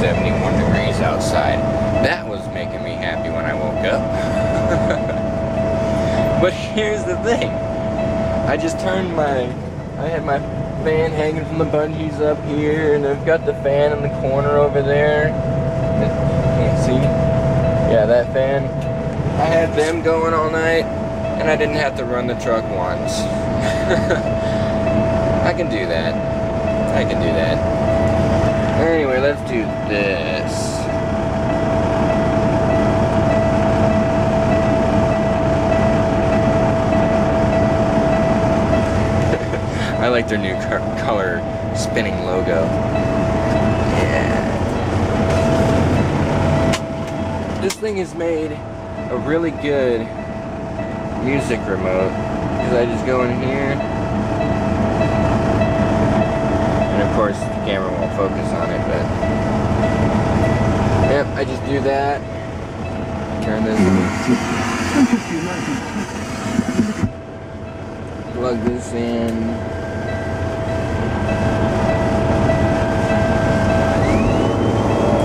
71 degrees outside. That was making me happy when I woke up. But here's the thing. I just turned I had my fan hanging from the bungees up here, and I've got the fan in the corner over there. Can't see. Yeah, that fan. I had them going all night, and I didn't have to run the truck once. I can do that. I can do that. Anyway, let's do this. I like their new color spinning logo. Yeah. This thing has made a really good music remote, because I just go in here, and of course the camera won't focus on it, but yep, I just do that, turn this, plug this in,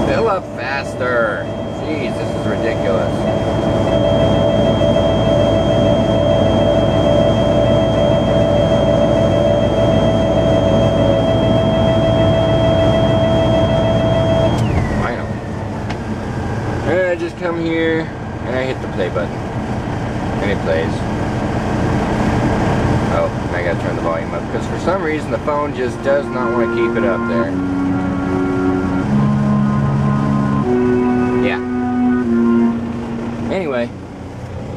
fill up faster. Jeez, this is ridiculous. Finally. And I just come here and I hit the play button. And it plays. Oh, and I gotta turn the volume up because for some reason the phone just does not want to keep it up there. Anyway,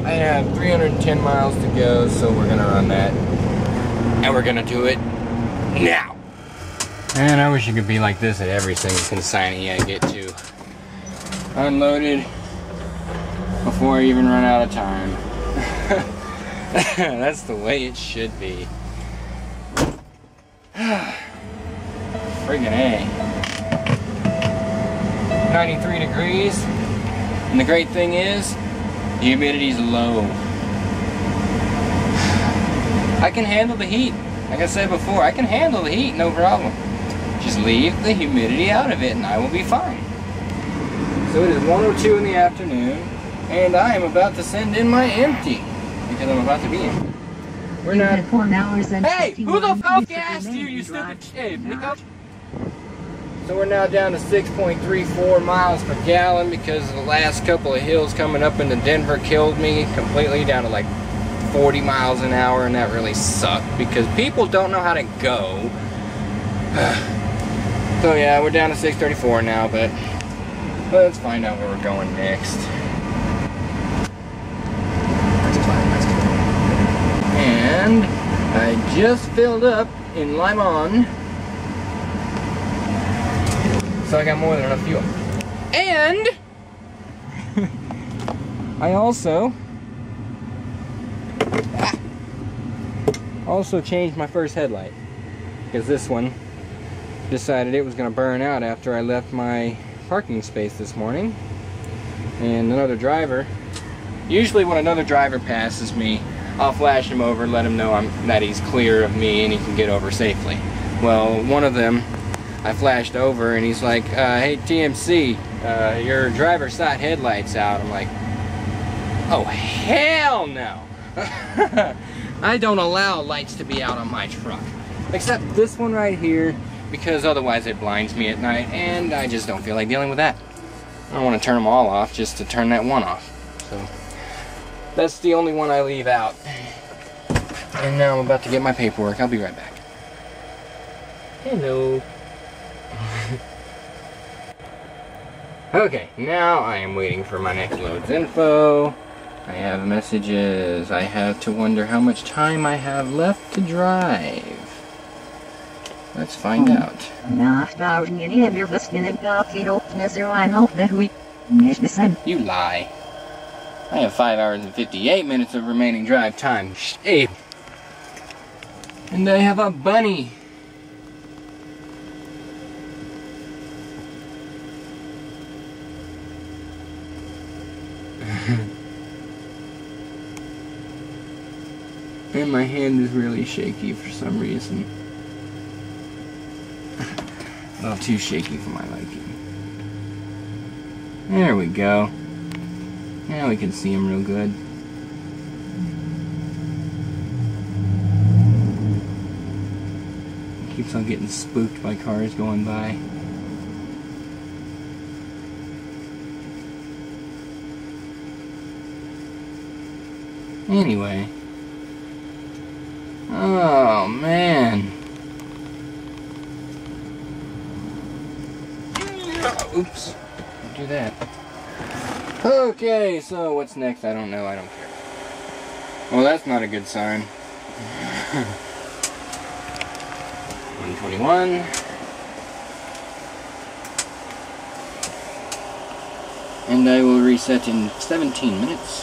I have 310 miles to go, so we're gonna run that. And we're gonna do it now. And I wish it could be like this at every single consignee I get to. Unloaded before I even run out of time. That's the way it should be. Friggin' A. 93 degrees. And the great thing is, the humidity's low. I can handle the heat. Like I said before, I can handle the heat, no problem. Just leave the humidity out of it and I will be fine. So it is 1:02 in the afternoon, and I am about to send in my empty, because I'm about to be empty. We're not... 4 hours and hey, who the fuck asked you, you stupid shit? So we're now down to 6.34 miles per gallon because the last couple of hills coming up into Denver killed me completely, down to like 40 miles an hour, and that really sucked because people don't know how to go. So yeah, we're down to 634 now, but let's find out where we're going next. And I just filled up in Limon. So I got more than enough fuel. And I also changed my first headlight, because this one decided it was going to burn out after I left my parking space this morning. And another driver, usually when another driver passes me, I'll flash him over, let him know that he's clear of me and he can get over safely. Well, one of them I flashed over and he's like, hey TMC, your driver's side headlight's out. I'm like, oh hell no. I don't allow lights to be out on my truck. Except this one right here, because otherwise it blinds me at night and I just don't feel like dealing with that. I don't want to turn them all off just to turn that one off. So that's the only one I leave out. And now I'm about to get my paperwork. I'll be right back. Hello. Okay, now I am waiting for my next load's info. I have messages. I have to wonder how much time I have left to drive. Let's find out. You lie. I have 5 hours and 58 minutes of remaining drive time. Hey. And I have a bunny. And my hand is really shaky for some reason. A little too shaky for my liking. There we go. Now we can see him real good. Keeps on getting spooked by cars going by. Anyway. Oh, man. Oops. Don't do that. Okay, so what's next? I don't know. I don't care. Well, that's not a good sign. 121. And I will reset in 17 minutes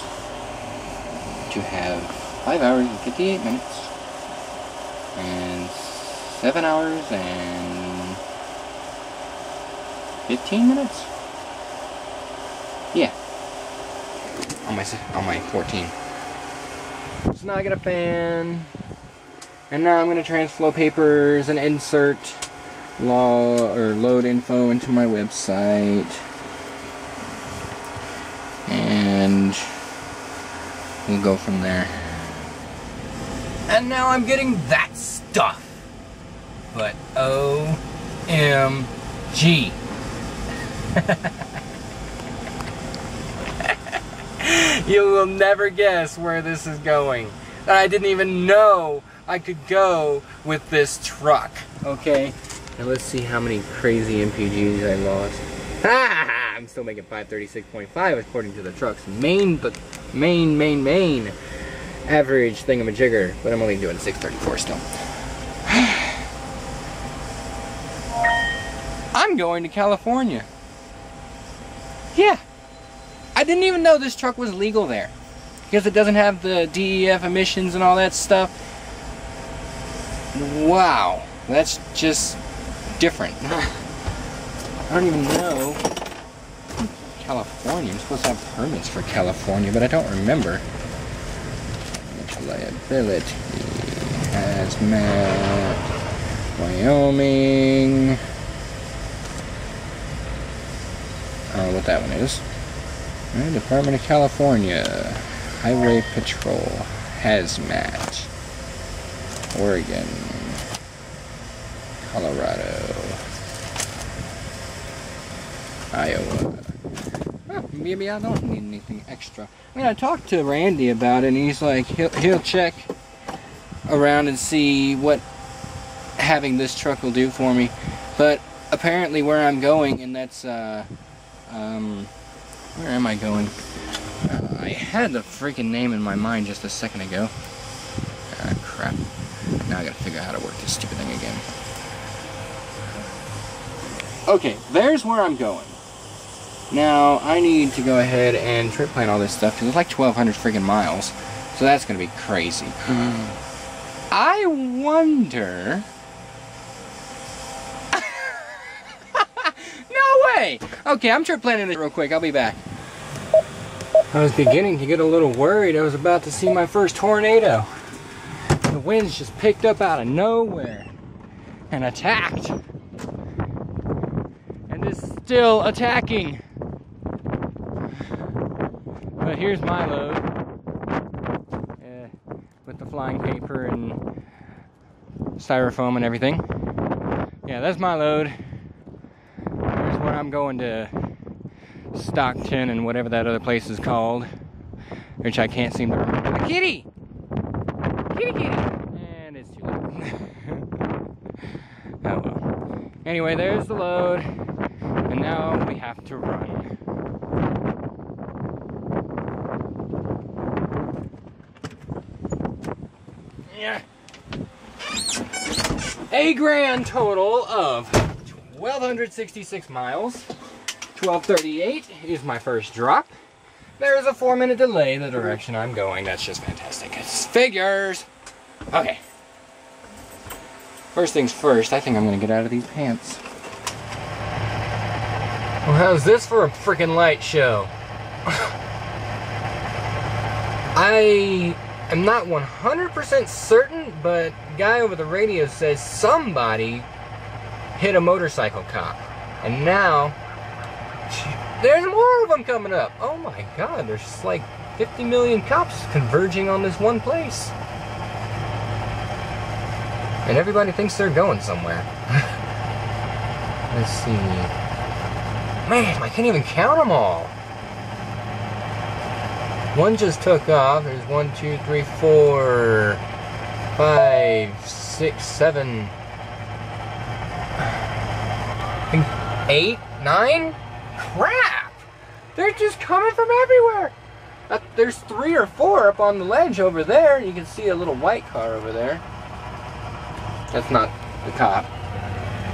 to have 5 hours and 58 minutes and 7 hours and 15 minutes? Yeah. On my 14. So now I got a fan. And now I'm going to transflow papers and insert load info into my website. And we'll go from there. And now I'm getting that stuff. But OMG. You will never guess where this is going. I didn't even know I could go with this truck. Okay, now let's see how many crazy MPGs I lost. Ha! I'm still making 536.5 according to the truck's main average thingamajigger, but I'm only doing 634 still. I'm going to California. Yeah. I didn't even know this truck was legal there. Because it doesn't have the DEF emissions and all that stuff. Wow. That's just different. I don't even know. California. I'm supposed to have permits for California, but I don't remember. Liability. Hazmat. Wyoming. I don't know what that one is. Department of California. Highway Patrol. Hazmat. Oregon. Colorado. Iowa. Oh, maybe I don't need anything extra. I mean, I talked to Randy about it, and he's like, he'll check around and see what having this truck will do for me. But apparently where I'm going, and that's, where am I going? I had the freaking name in my mind just a second ago. Ah, crap. Now I gotta figure out how to work this stupid thing again. Okay, there's where I'm going. Now, I need to go ahead and trip plan all this stuff, because it's like 1,200 freaking miles. So that's gonna be crazy. I wonder... No way! Okay, I'm trip planning this real quick. I'll be back. I was beginning to get a little worried. I was about to see my first tornado. The winds just picked up out of nowhere and attacked. And is still attacking. But here's my load. With the flying paper and styrofoam and everything. Yeah, that's my load. Here's where I'm going to Stockton and whatever that other place is called, which I can't seem to remember. The kitty! Kitty kitty! And it's too late. Oh well. Anyway, there's the load. And now we have to run. Yeah. A grand total of 1,266 miles. 12:38 is my first drop. There is a 4-minute delay in the direction I'm going. That's just fantastic. It's figures. Okay. First things first, I think I'm going to get out of these pants. Well, how's this for a freaking light show? I am not 100% certain, but the guy over the radio says somebody hit a motorcycle cop. And now There's more of them coming up. Oh my God, there's like 50 million cops converging on this one place. And everybody thinks they're going somewhere. Let's see. Man, I can't even count them all. One just took off. There's 1, 2, 3, 4, 5, 6, 7, 8, 9? Crap! They're just coming from everywhere! There's 3 or 4 up on the ledge over there. You can see a little white car over there. That's not the cop.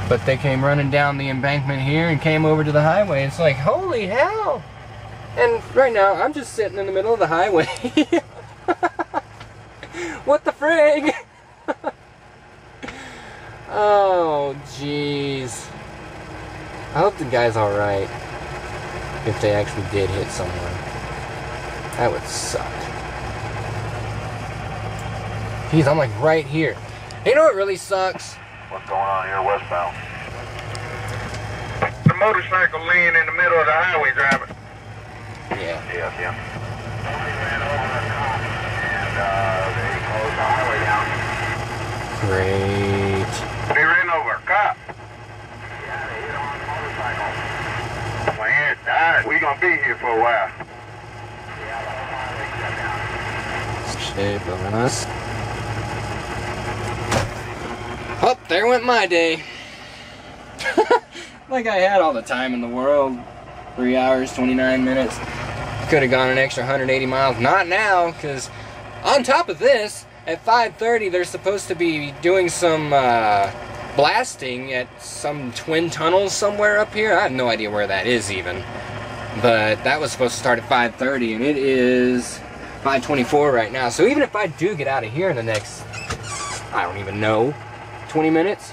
But they came running down the embankment here and came over to the highway. It's like, holy hell! And right now, I'm just sitting in the middle of the highway. What the frig? Oh, jeez. I hope the guy's alright. If they actually did hit someone. That would suck. Jeez, I'm like right here. You know what really sucks? What's going on here westbound? The motorcycle laying in the middle of the highway, driver. Yeah. Yeah. And they closed the highway down. Great. They ran over. Cop. Yeah, they hit on the motorcycle. Man, died. We gonna be here for a while. Shit, on us. Oh, there went my day. Like I had all the time in the world. 3 hours, 29 minutes. Could have gone an extra 180 miles. Not now, because on top of this, at 5:30 they're supposed to be doing some blasting at some twin tunnels somewhere up here. I have no idea where that is even. But that was supposed to start at 5:30 and it is 5:24 right now. So even if I do get out of here in the next, I don't even know, 20 minutes,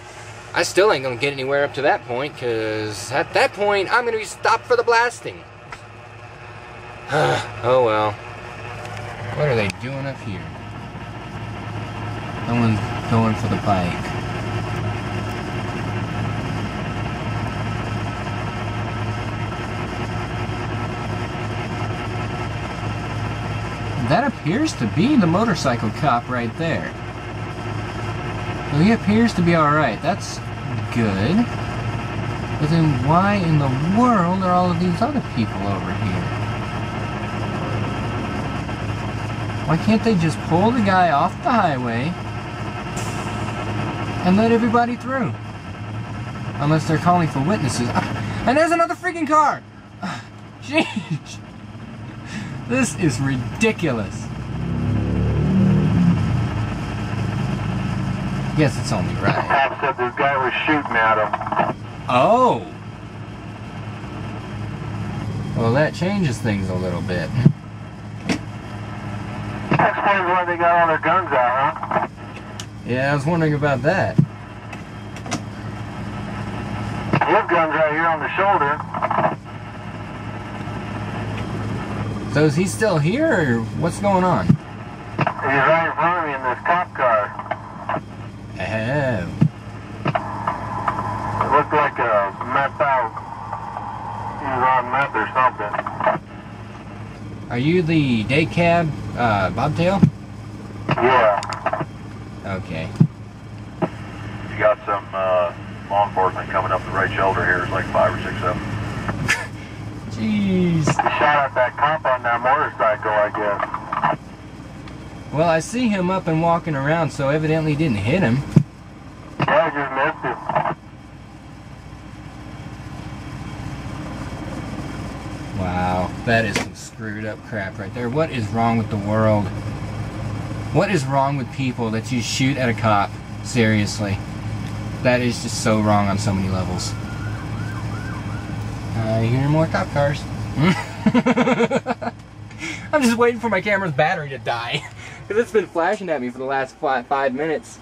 I still ain't gonna get anywhere up to that point, because at that point I'm gonna be stopped for the blasting. Oh well. What are they doing up here? Someone's going for the bike. That appears to be the motorcycle cop right there. Well, he appears to be alright. That's good. But then why in the world are all of these other people over here? Why can't they just pull the guy off the highway and let everybody through? Unless they're calling for witnesses. And there's another freaking car! Jeez! This is ridiculous. Guess it's only right. Cop said this guy was shooting at him. Oh! Well, that changes things a little bit. That explains why they got all their guns out, huh? Yeah, I was wondering about that. You have guns right here on the shoulder. So is he still here, or what's going on? He's right in front of me in this cop car. Oh. It looked like a meth out. He was on meth or something. Are you the day cab, Bobtail? Yeah. Okay. You got some law enforcement coming up the right shoulder here. There's like 5 or 6 of them. Jeez. He shot at that cop on that motorcycle, I guess. Well, I see him up and walking around, so evidently he didn't hit him. Yeah, I just missed him. Wow, that is some screwed up crap right there. What is wrong with the world? What is wrong with people that you shoot at a cop? Seriously. That is just so wrong on so many levels. I hear more cop cars. I'm just waiting for my camera's battery to die. Because it's been flashing at me for the last 5 minutes.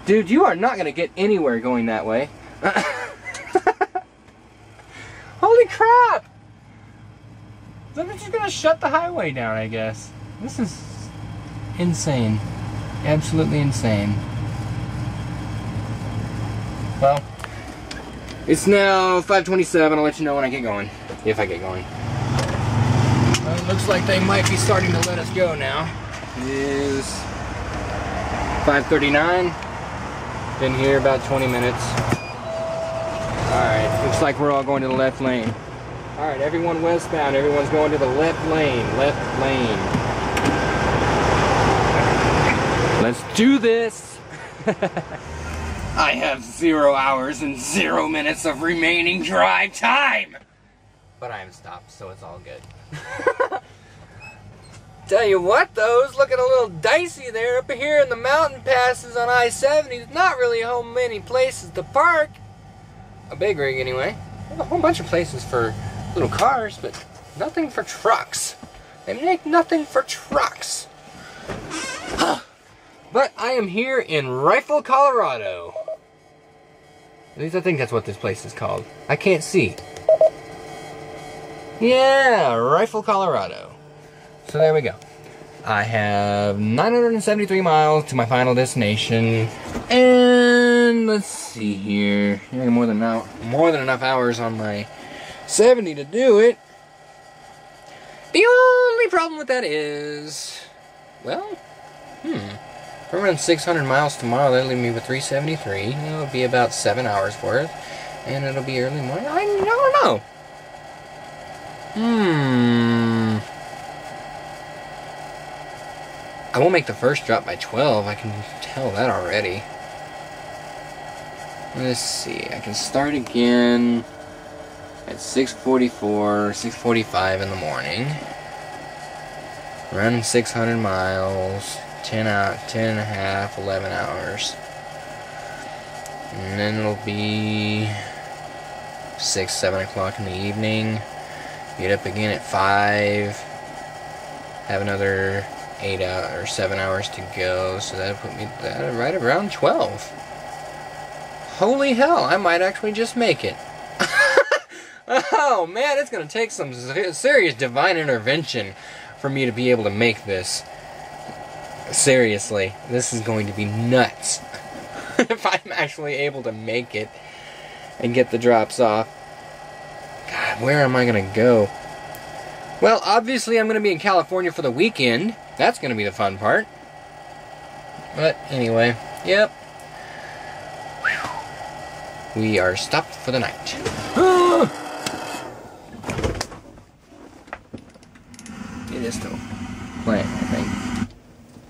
Dude, you are not going to get anywhere going that way. Holy crap! So they're just going to shut the highway down, I guess. This is insane. Absolutely insane. Well, It's now 5:27. I'll let you know when I get going, if I get going. Well, it looks like they might be starting to let us go now. It is 5:39. Been here about 20 minutes. Alright, looks like we're all going to the left lane. Alright, everyone westbound. Everyone's going to the left lane. Left lane. Let's do this! I have 0 hours and 0 minutes of remaining drive time! But I am stopped, so it's all good. Tell you what, though, it's looking a little dicey there up here in the mountain passes on I-70. There's not really a whole many places to park. A big rig, anyway. There's a whole bunch of places for little cars, but nothing for trucks. They make nothing for trucks. But I am here in Rifle, Colorado. At least I think that's what this place is called. I can't see. Yeah, Rifle, Colorado. So there we go. I have 973 miles to my final destination. And let's see here. Yeah, more than enough hours on my 70 to do it. The only problem with that is, well, if I run 600 miles tomorrow, that'll leave me with 373. It'll be about 7 hours worth. And it'll be early morning. I don't know. I won't make the first drop by 12. I can tell that already. Let's see. I can start again at 6:44, 6:45 in the morning. Run 600 miles. 10 and a half, 11 hours. And then it'll be 6, 7 o'clock in the evening. Get up again at 5. Have another 8 or 7 hours to go. So that'll put me right around 12. Holy hell, I might actually just make it. Oh man, it's going to take some serious divine intervention for me to be able to make this. Seriously, this is going to be nuts. If I'm actually able to make it and get the drops off. God, where am I going to go? Well, obviously I'm going to be in California for the weekend. That's going to be the fun part. But anyway, yep. We are stopped for the night. It is still playing, I think.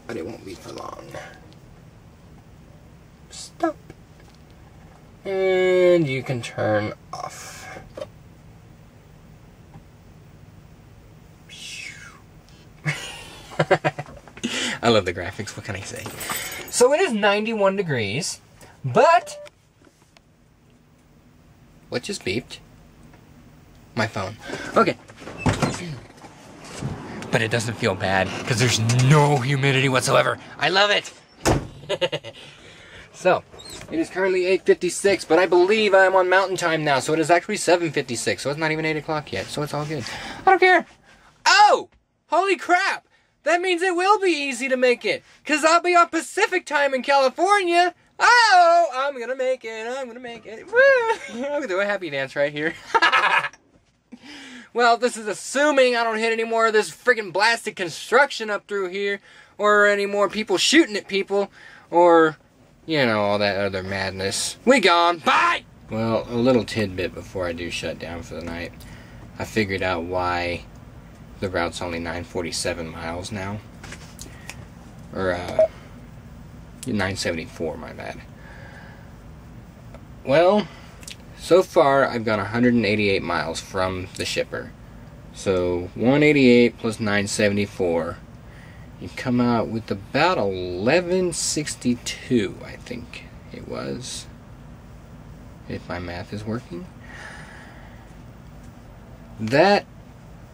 But it won't be for long. Stop. And you can turn off. I love the graphics, what can I say? So it is 91 degrees, but what just beeped? My phone. Okay. But it doesn't feel bad, because there's no humidity whatsoever. I love it! So, it is currently 8:56, but I believe I'm on mountain time now, so it is actually 7:56, so it's not even 8 o'clock yet, so it's all good. I don't care! Oh! Holy crap! That means it will be easy to make it, because I'll be on Pacific time in California! Oh! I'm gonna make it, I'm gonna make it. Woo! I'm gonna do a happy dance right here. Well, this is assuming I don't hit any more of this freaking blasted construction up through here, or any more people shooting at people, or, you know, all that other madness. We gone. Bye! Well, a little tidbit before I do shut down for the night. I figured out why the route's only 947 miles now. Or, 974, my bad. Well, so far, I've gone 188 miles from the shipper. So, 188 plus 974. You come out with about 1162, I think it was. If my math is working. That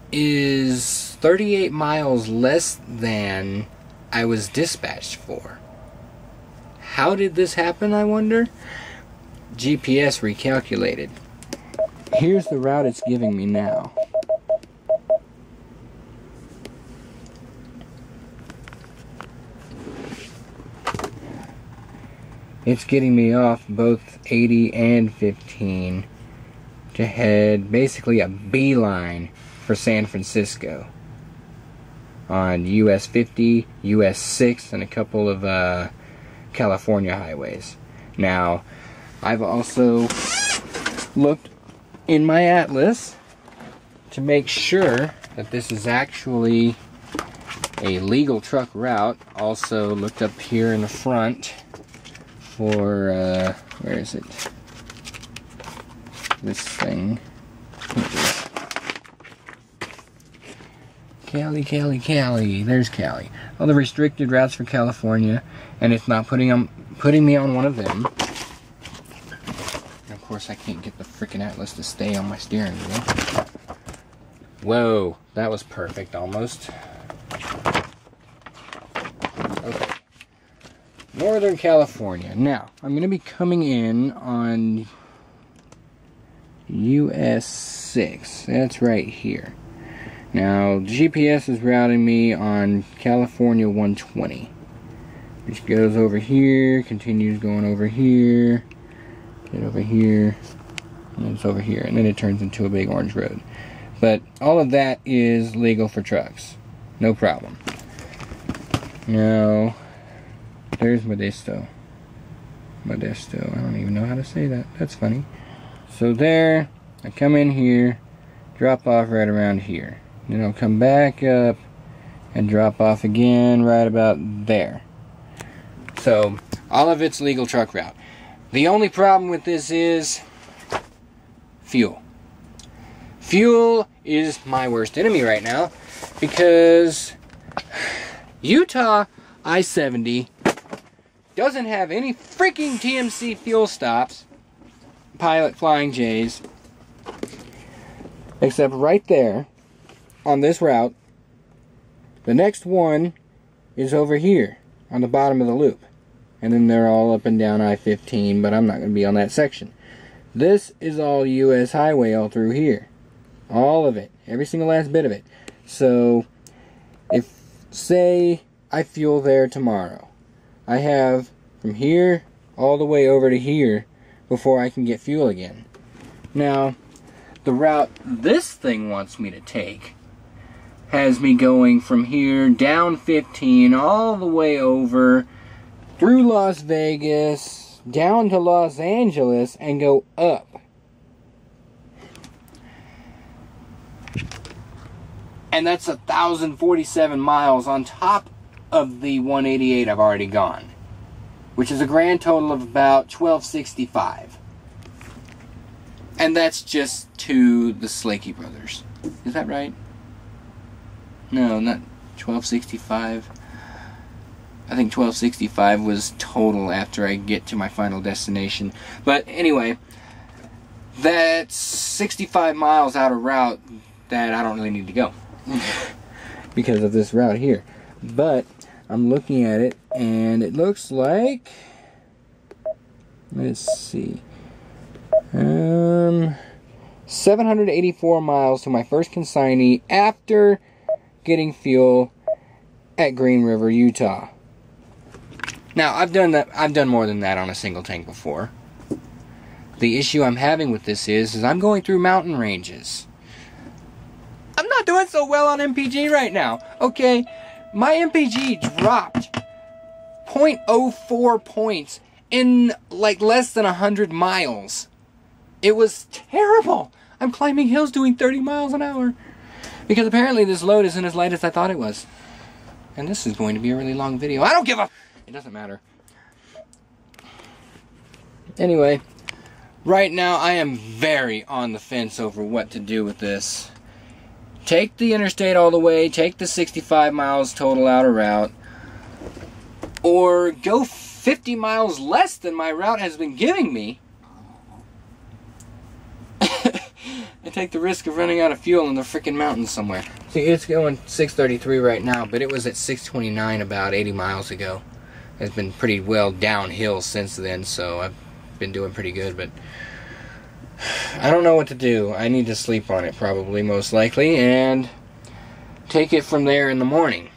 is 38 miles less than I was dispatched for. How did this happen, I wonder? GPS recalculated. Here's the route it's giving me now. it's getting me off both 80 and 15 to head basically a beeline for San Francisco on US 50, US 6, and a couple of California highways. Now, I've also looked in my atlas to make sure that this is actually a legal truck route. Also looked up here in the front for, where is it? This thing. Cali, Cali, Cali. There's Cali. All the restricted routes for California, and it's not putting me on one of them. And of course, I can't get the frickin' atlas to stay on my steering wheel. Whoa, that was perfect almost. Okay. Northern California. Now, I'm going to be coming in on US 6. That's right here. Now, GPS is routing me on California 120, which goes over here, continues going over here, get over here, and it's over here, and then it turns into a big orange road. But all of that is legal for trucks. No problem. Now, there's Modesto. Modesto. I don't even know how to say that. That's funny. So there, I come in here, drop off right around here. Then I'll come back up and drop off again right about there. So, all of it's legal truck route. The only problem with this is fuel. Fuel is my worst enemy right now because Utah I-70 doesn't have any freaking TMC fuel stops, Pilot Flying J's, except right there on this route. The next one is over here on the bottom of the loop, and then they're all up and down I-15, but I'm not going to be on that section. This is all US highway all through here. All of it. Every single last bit of it. So, if, say, I fuel there tomorrow, I have from here all the way over to here before I can get fuel again. Now, the route this thing wants me to take has me going from here down 15 all the way over through Las Vegas, down to Los Angeles, and go up. And that's 1,047 miles on top of the 188 I've already gone, which is a grand total of about 1,265. And that's just to the Slakey brothers. Is that right? No, not 1,265. I think 1,265 was total after I get to my final destination. But anyway, that's 65 miles out of route that I don't really need to go because of this route here. But I'm looking at it, and it looks like, let's see, 784 miles to my first consignee after getting fuel at Green River, Utah. Now, I've done more than that on a single tank before. The issue I'm having with this is I'm going through mountain ranges. I'm not doing so well on MPG right now. Okay, my MPG dropped 0.04 points in like less than 100 miles. It was terrible. I'm climbing hills doing 30 miles an hour. Because apparently this load isn't as light as I thought it was. And this is going to be a really long video. I don't give a... It doesn't matter. Anyway, right now I am very on the fence over what to do with this. Take the interstate all the way, take the 65 miles total out of route, or go 50 miles less than my route has been giving me, and take the risk of running out of fuel in the freaking mountains somewhere. See, it's going 633 right now, but it was at 629 about 80 miles ago. It's been pretty well downhill since then, so I've been doing pretty good, but I don't know what to do. I need to sleep on it probably, most likely, and take it from there in the morning.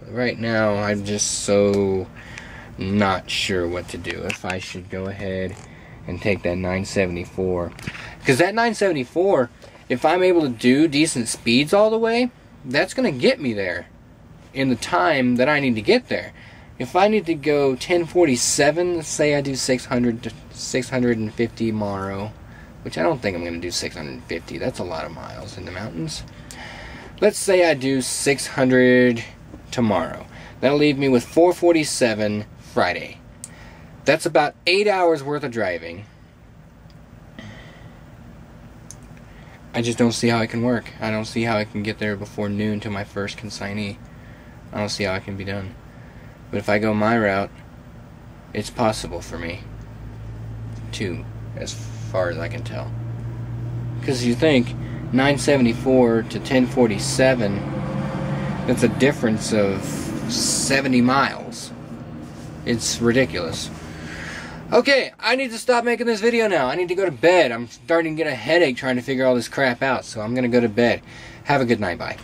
Right now, I'm just so not sure what to do. If I should go ahead and take that 974. Because that 974, if I'm able to do decent speeds all the way, that's going to get me there in the time that I need to get there. If I need to go 1047, let's say I do 600 to 650 tomorrow, which I don't think I'm going to do 650. That's a lot of miles in the mountains. Let's say I do 600 tomorrow. That'll leave me with 447 Friday. That's about 8 hours worth of driving. I just don't see how it can work. I don't see how I can get there before noon to my first consignee. I don't see how it can be done. But if I go my route, it's possible for me to, as far as I can tell. Because you think 974 to 1047, that's a difference of 70 miles. It's ridiculous. Okay, I need to stop making this video now. I need to go to bed. I'm starting to get a headache trying to figure all this crap out, so I'm going to go to bed. Have a good night. Bye.